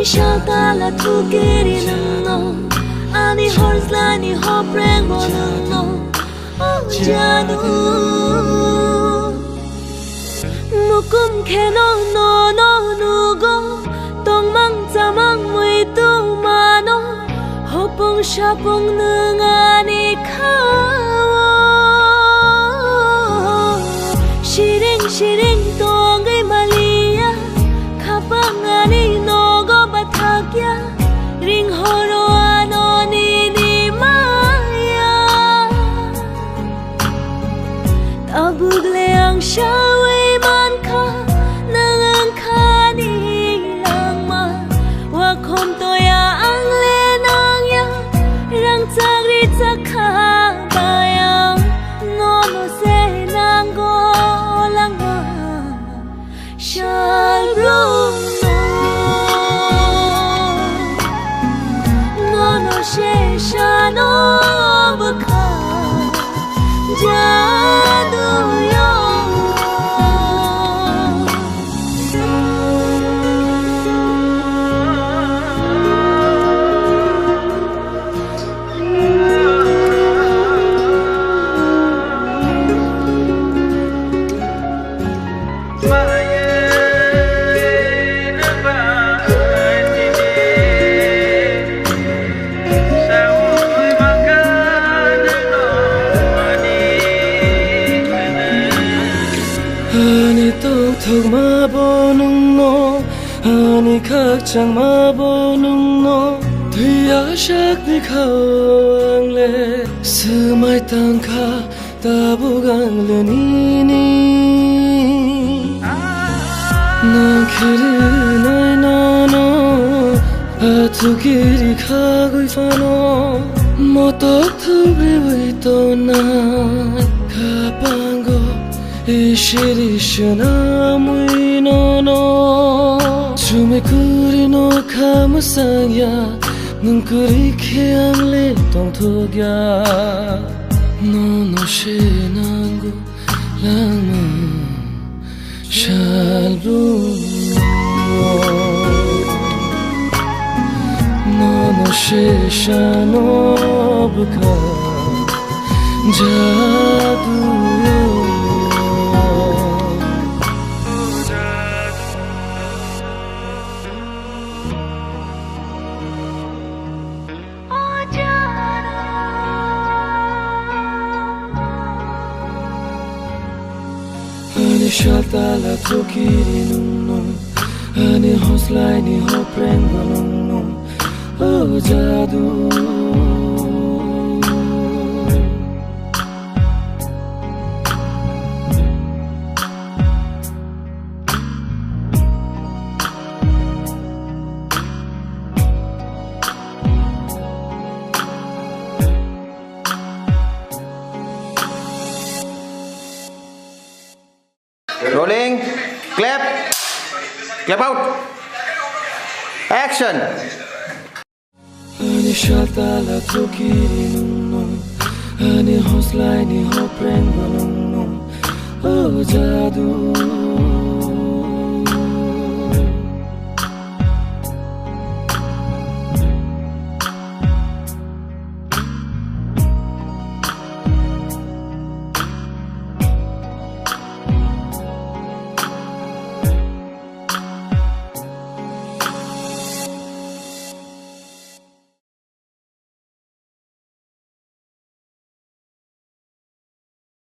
Ani shaltala tukiri nunno Ani horslani hopreng bo nunno Oh jadu Nukum keno no no nugo Tong mang tamang mui tu mano Hopong shapong nungani kawo Shiring shiring tongai malia Kapangani nogo bathakya Ring horo anoni ni maya Tabugle ang shawe man ka Nang ang kani lang ma Wakom toya ang lenang ya Rang tagri takabayang Nono se nanggo lang ma Shalom Nono she shano baka Jadu yo Thuk ma bo nung no Ani khak chang ma bo nung no Thuya shak ni khao ang le Sumai tang kha ta bu gang le ni ni Na khiri nai no no A tu kiri kha gui fa no Mo tok thu bi wi to na Kha pango Ishiri shana mui no no Chume kuri no kamusangya Nung kuri kiyang le tong thogya No no she nangu langma Shalbu No no she shano buka Jadu yo Ani shaltala tukiri nunno Ani hoslai ni hopreng nunno Oh jadu Rolling, clap, clap out, action. Ani shaltala tukiri nunno Ani hoslai ni hopreng nunno Oh jadu